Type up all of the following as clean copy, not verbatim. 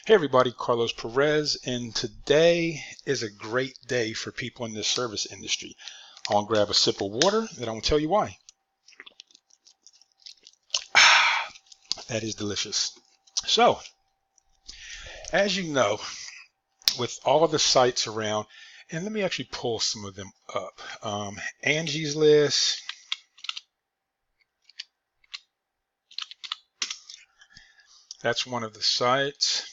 Hey everybody, Carlos Perez, and today is a great day for people in this service industry. I want to grab a sip of water and I want to tell you why. That is delicious. So, as you know, with all of the sites around, and let me actually pull some of them up. Angies List, that's one of the sites.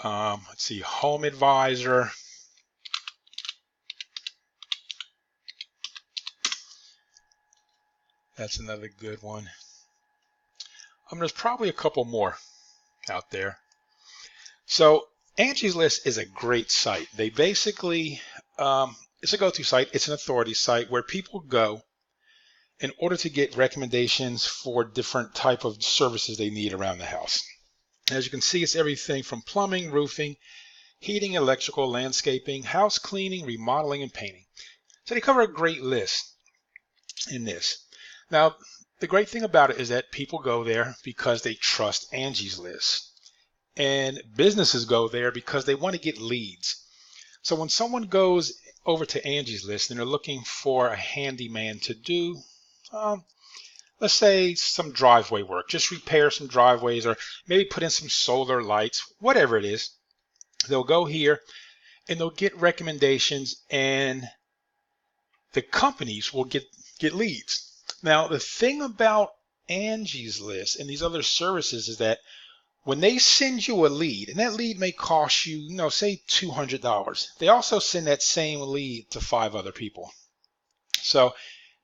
Let's see, Home Advisor. That's another good one. There's probably a couple more out there. So Angies List is a great site. They basically, it's a go-to site. It's an authority site where people go in order to get recommendations for different type of services they need around the house. As you can see, it's everything from plumbing, roofing, heating, electrical, landscaping, house cleaning, remodeling, and painting. So they cover a great list in this. Now, the great thing about it is that people go there because they trust Angies List. And businesses go there because they want to get leads. So when someone goes over to Angies List and they're looking for a handyman to do, let's say some driveway work, just repair some driveways or maybe put in some solar lights, whatever it is, they'll go here and they'll get recommendations and the companies will get leads. Now, the thing about Angies List and these other services is that when they send you a lead, and that lead may cost you, say $200, they also send that same lead to 5 other people. So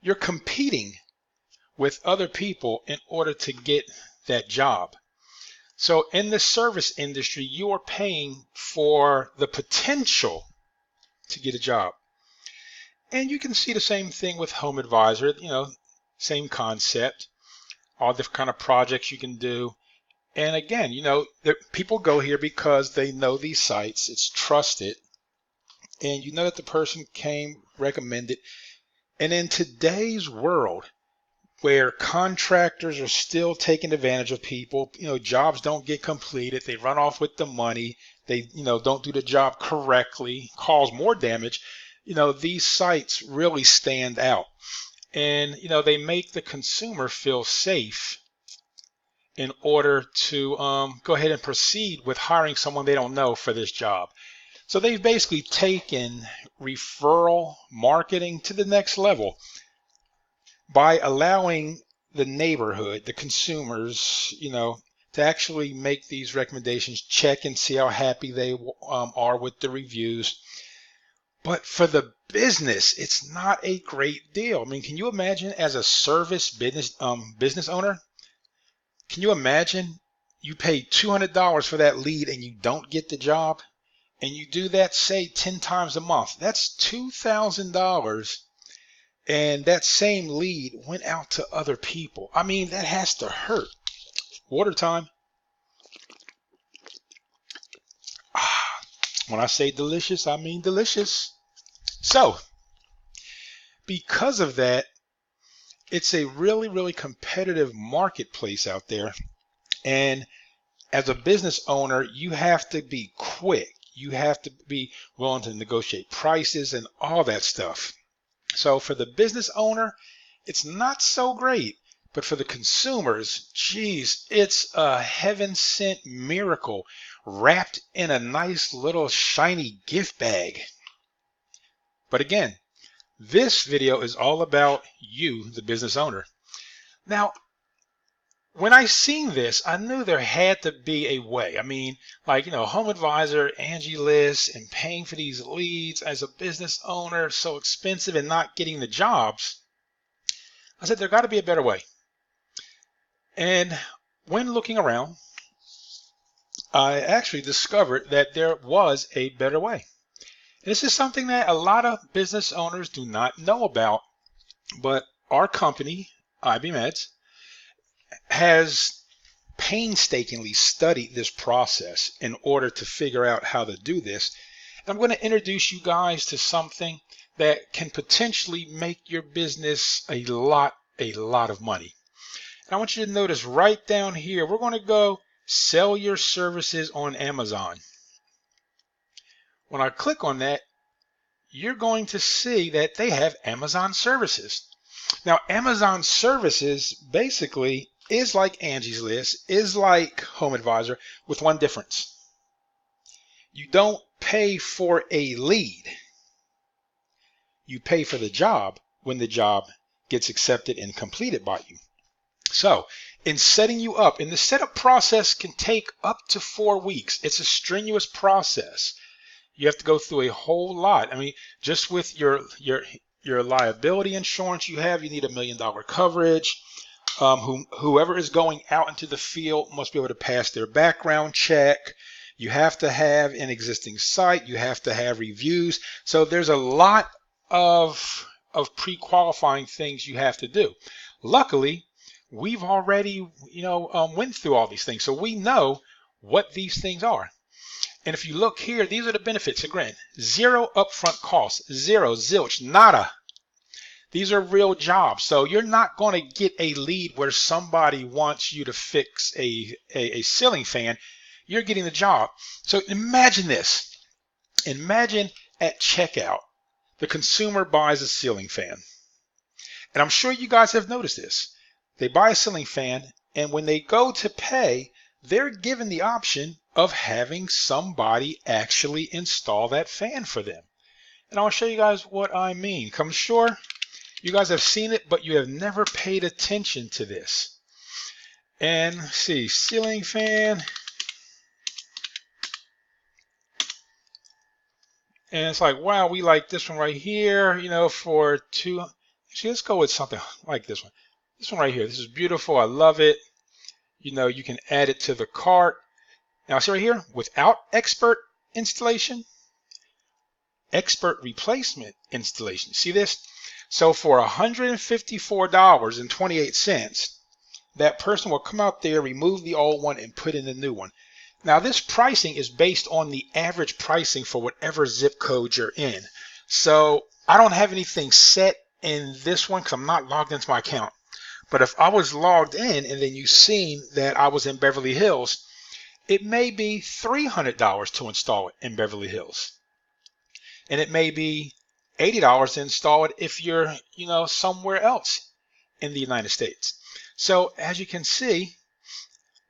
you're competing with other people in order to get that job. So in the service industry, you are paying for the potential to get a job. And you can see the same thing with Home Advisor, same concept, all different kind of projects you can do. And again, people go here because they know these sites, it's trusted, and you know that the person came recommended. And in today's world, where contractors are still taking advantage of people, jobs don't get completed, they run off with the money, they, don't do the job correctly, cause more damage, these sites really stand out. And, they make the consumer feel safe in order to go ahead and proceed with hiring someone they don't know for this job. So they've basically taken referral marketing to the next level by allowing the neighborhood, the consumers, to actually make these recommendations, check and see how happy they are with the reviews. But for the business, it's not a great deal. I mean, can you imagine as a service business owner? Can you imagine you pay $200 for that lead and you don't get the job? And you do that, say, 10 times a month. That's $2,000. And that same lead went out to other people. I mean, that has to hurt. Water time. When I say delicious, I mean delicious. So, because of that, it's a really, really competitive marketplace out there. And as a business owner, you have to be quick. You have to be willing to negotiate prices and all that stuff. So for the business owner, it's not so great. But for the consumers, geez, it's a heaven-sent miracle wrapped in a nice little shiny gift bag. But again, this video is all about you, the business owner. Now, when I seen this, I knew there had to be a way. I mean, like, Home Advisor, Angies List, and paying for these leads as a business owner, so expensive and not getting the jobs. I said, there got to be a better way. And when looking around, I actually discovered that there was a better way. This is something that a lot of business owners do not know about, but our company, IMB Ads, has painstakingly studied this process in order to figure out how to do this. And I'm going to introduce you guys to something that can potentially make your business a lot of money. And I want you to notice right down here, we're going to go sell your services on Amazon. when I click on that, you're going to see that they have Amazon services. Now, Amazon services basically is like Angie's List, is like Home Advisor, with one difference. You don't pay for a lead. You pay for the job when the job gets accepted and completed by you. So in setting you up, and the setup process can take up to 4 weeks. It's a strenuous process. You have to go through a whole lot. I mean, just with your liability insurance you need $1 million coverage. Whoever is going out into the field must be able to pass their background check. You have to have an existing site. You have to have reviews. So there's a lot of pre-qualifying things you have to do. Luckily, we've already went through all these things, so we know what these things are. And if you look here, these are the benefits. Again, zero upfront costs, zero, zilch, nada. These are real jobs. So you're not going to get a lead where somebody wants you to fix a ceiling fan. You're getting the job. So imagine this. Imagine at checkout, the consumer buys a ceiling fan. And I'm sure you guys have noticed this. They buy a ceiling fan, and when they go to pay, they're given the option of having somebody actually install that fan for them. And I'll show you guys what I mean. I'm sure you guys have seen it, but you have never paid attention to this. And let's see, ceiling fan. And it's like, wow, we like this one right here, for two. Actually, let's go with something like this one. This one right here. This is beautiful. I love it. You can add it to the cart. Now, see right here, without expert installation, expert replacement installation. See this? So for $154.28, that person will come out there, remove the old one, and put in the new one. Now, this pricing is based on the average pricing for whatever zip code you're in. So I don't have anything set in this one because I'm not logged into my account. But if I was logged in and then you seen that I was in Beverly Hills, it may be $300 to install it in Beverly Hills. And it may be $80 to install it if you're, somewhere else in the United States. So as you can see,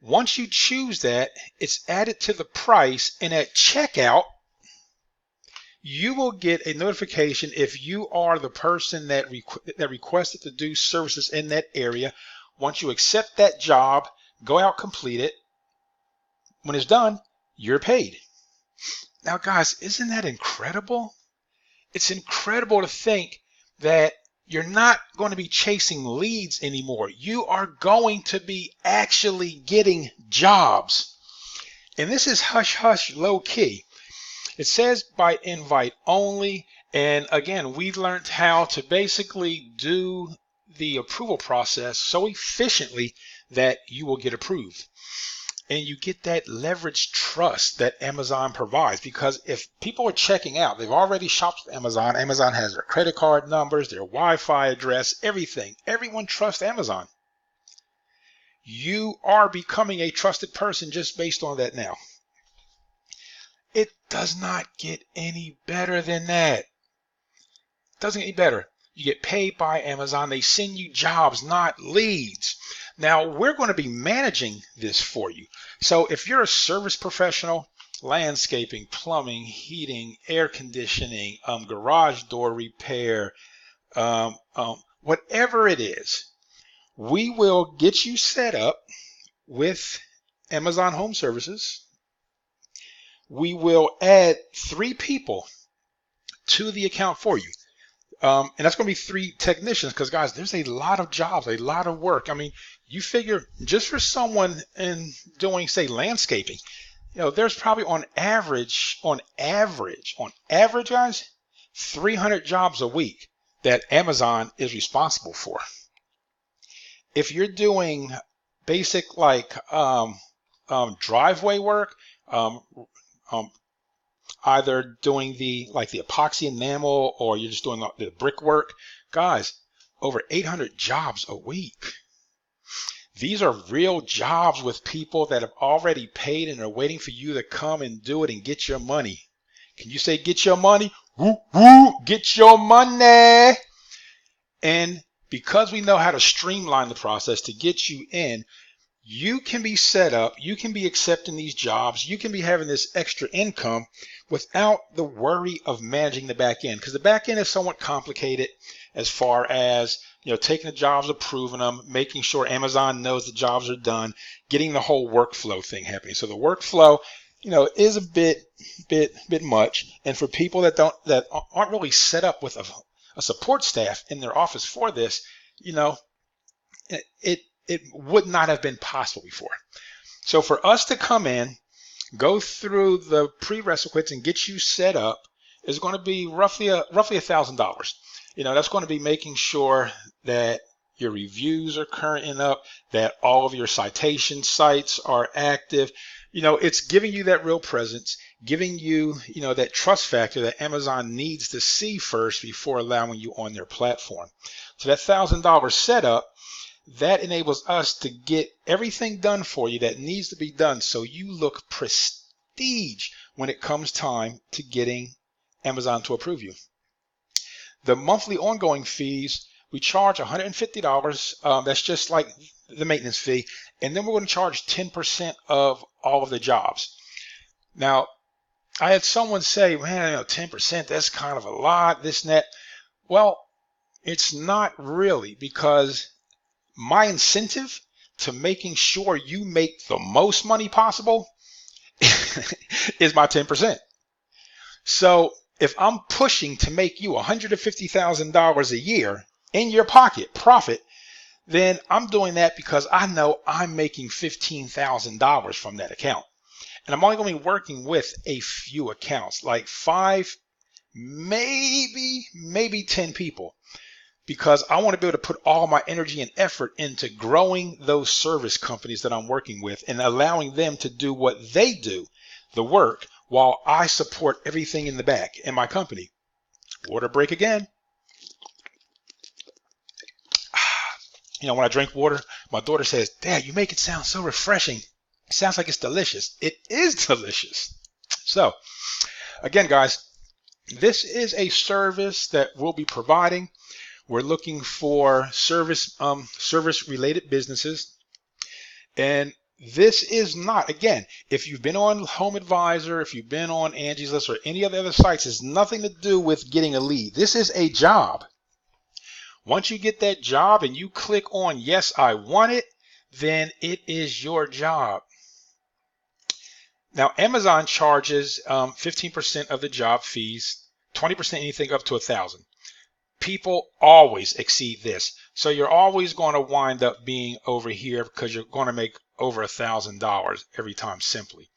once you choose that, it's added to the price, and at checkout, you will get a notification if you are the person that requested to do services in that area. Once you accept that job, go out, complete it. When it's done, you're paid. Now, guys, isn't that incredible? It's incredible to think that you're not going to be chasing leads anymore. You are going to be actually getting jobs. And this is hush hush, low key. It says by invite only. And again, we've learned how to basically do the approval process so efficiently that you will get approved. And you get that leverage trust that Amazon provides, because if people are checking out, they've already shopped with Amazon. Amazon has their credit card numbers, their Wi-Fi address, everything. Everyone trusts Amazon. You are becoming a trusted person just based on that now. It does not get any better than that. It doesn't get any better. You get paid by Amazon. They send you jobs, not leads. Now, we're going to be managing this for you. So if you're a service professional, landscaping, plumbing, heating, air conditioning, garage door repair, whatever it is, we will get you set up with Amazon Home Services. We will add 3 people to the account for you. And that's going to be 3 technicians, because guys, there's a lot of jobs, a lot of work. I mean, you figure just for someone in doing, say, landscaping, there's probably on average, guys, 300 jobs a week that Amazon is responsible for. If you're doing basic driveway work, either doing the epoxy enamel, or you're just doing the brickwork, guys, over 800 jobs a week. These are real jobs with people that have already paid and are waiting for you to come and do it and get your money. Can you say get your money? Woo, woo, get your money. And because we know how to streamline the process to get you in, you can be set up, you can be accepting these jobs, you can be having this extra income without the worry of managing the back end, because the back end is somewhat complicated as far as taking the jobs, approving them, making sure Amazon knows the jobs are done, getting the whole workflow thing happening. So the workflow is a bit much, and for people that aren't really set up with a support staff in their office for this, it would not have been possible before. So for us to come in, go through the prerequisites and get you set up is going to be roughly $1,000. That's going to be making sure that your reviews are current and up, that all of your citation sites are active. It's giving you that real presence, giving you, that trust factor that Amazon needs to see first before allowing you on their platform. So that $1,000 setup, that enables us to get everything done for you that needs to be done so you look prestige when it comes time to getting Amazon to approve you. The monthly ongoing fees, we charge $150. That's just like the maintenance fee. And then we're going to charge 10% of all of the jobs. Now, I had someone say, man, 10%, that's kind of a lot, this and that. Well, it's not really, because my incentive to making sure you make the most money possible is my 10%. So if I'm pushing to make you $150,000 a year in your pocket profit, then I'm doing that because I know I'm making $15,000 from that account. And I'm only going to be working with a few accounts, like 5, maybe 10 people, because I want to be able to put all my energy and effort into growing those service companies that I'm working with and allowing them to do what they do, the work, while I support everything in the back in my company. Water break again. When I drink water, my daughter says, Dad, you make it sound so refreshing. It sounds like it's delicious. It is delicious. So again, guys, this is a service that we'll be providing. We're looking for service related businesses. And this is not, again, if you've been on Home Advisor, if you've been on Angies List or any of the other sites, it's nothing to do with getting a lead. This is a job. Once you get that job and you click on yes, I want it, then it is your job. Now, Amazon charges 15% of the job fees, 20% anything up to $1,000. People always exceed this. So you're always going to wind up being over here because you're going to make over $1,000 every time simply.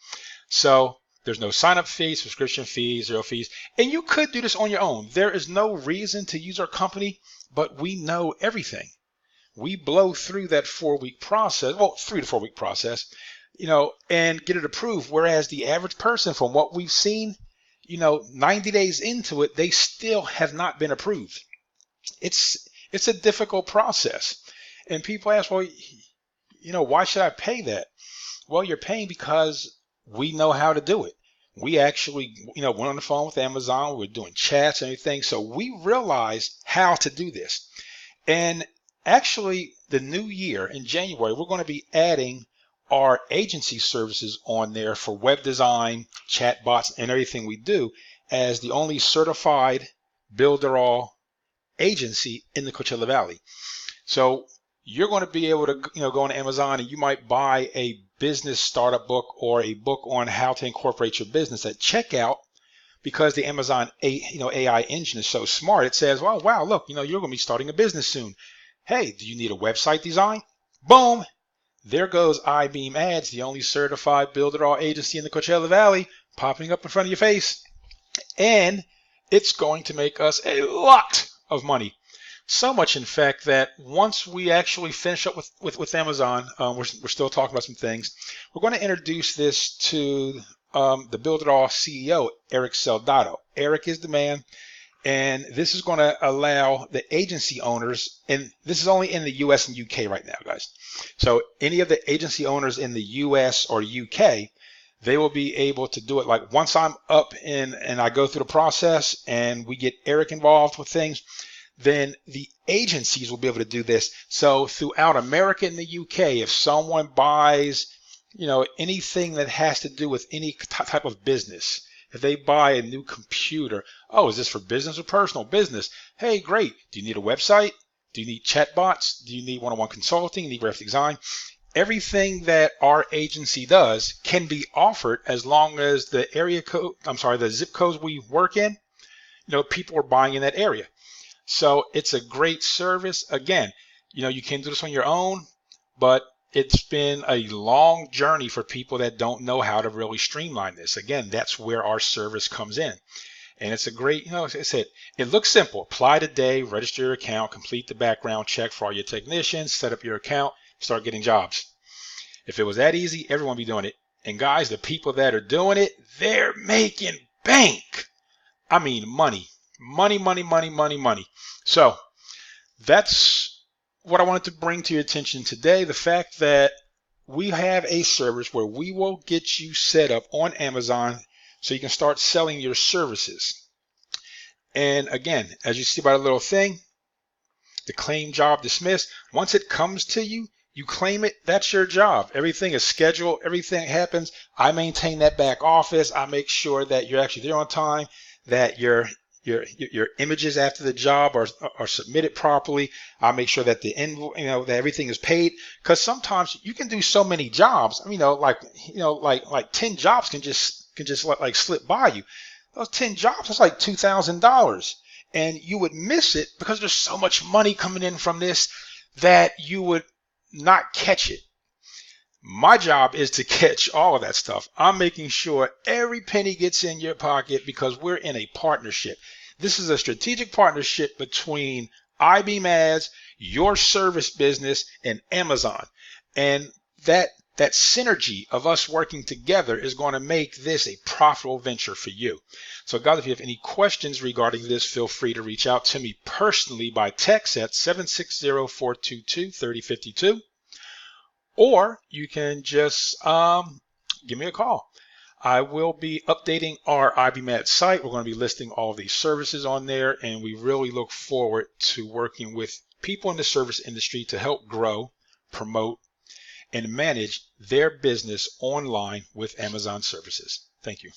So there's no sign-up fees, subscription fees, 0 fees. And you could do this on your own. There is no reason to use our company, but we know everything. We blow through that 4-week process, well, 3 to 4 week process, and get it approved. Whereas the average person, from what we've seen, 90 days into it, they still have not been approved. It's a difficult process. And people ask, well, why should I pay that? Well, you're paying because we know how to do it. We actually, went on the phone with Amazon. We're doing chats and everything. So we realized how to do this. And actually, the new year in January, we're going to be adding our agency services on there for web design, chat bots, and everything we do as the only certified build-it-all agency in the Coachella Valley. So you're going to be able to go on Amazon and you might buy a business startup book or a book on how to incorporate your business at checkout, because the Amazon AI engine is so smart. It says, well, wow, look, you're going to be starting a business soon. Hey, do you need a website design? Boom. There goes IMB Ads, the only certified build-it-all agency in the Coachella Valley, popping up in front of your face. And it's going to make us a lot of money. So much, in fact, that once we actually finish up with Amazon, we're still talking about some things. We're going to introduce this to the Build It All CEO, Eric Soldado. Eric is the man. And this is going to allow the agency owners, and this is only in the US and UK right now, guys. So any of the agency owners in the US or UK, they will be able to do it. Like once I'm up in and I go through the process and we get Eric involved with things, then the agencies will be able to do this. So throughout America and the UK, if someone buys, anything that has to do with any type of business, if they buy a new computer, oh, is this for business or personal? Business. Hey, great. Do you need a website? Do you need chatbots? Do you need one-on-one consulting? Do you need graphic design? Everything that our agency does can be offered as long as the the zip codes we work in, people are buying in that area. So it's a great service. Again, you can do this on your own, but it's been a long journey for people that don't know how to really streamline this. Again, that's where our service comes in. And it's a great, as I said, it looks simple. Apply today, register your account, complete the background check for all your technicians, set up your account, start getting jobs. If it was that easy, everyone would be doing it. And guys, the people that are doing it, they're making bank. I mean, money. Money, money, money, money, money. So that's what I wanted to bring to your attention today. The fact that we have a service where we will get you set up on Amazon so you can start selling your services. And again, as you see by the little thing, the claim job dismissed. Once it comes to you, you claim it, that's your job. Everything is scheduled, everything happens. I maintain that back office. I make sure that you're actually there on time, that your images after the job are submitted properly. I make sure that that everything is paid, because sometimes you can do so many jobs. Like 10 jobs can just like slip by you. Those 10 jobs, that's like $2,000, and you would miss it because there's so much money coming in from this that you would not catch it. My job is to catch all of that stuff. I'm making sure every penny gets in your pocket because we're in a partnership. This is a strategic partnership between IMB Ads, your service business, and Amazon. And that synergy of us working together is going to make this a profitable venture for you. So guys, if you have any questions regarding this, feel free to reach out to me personally by text at 760-422-3052. Or you can just give me a call. I will be updating our IMB Ads site. We're going to be listing all of these services on there, and we really look forward to working with people in the service industry to help grow, promote, and manage their business online with Amazon services. Thank you.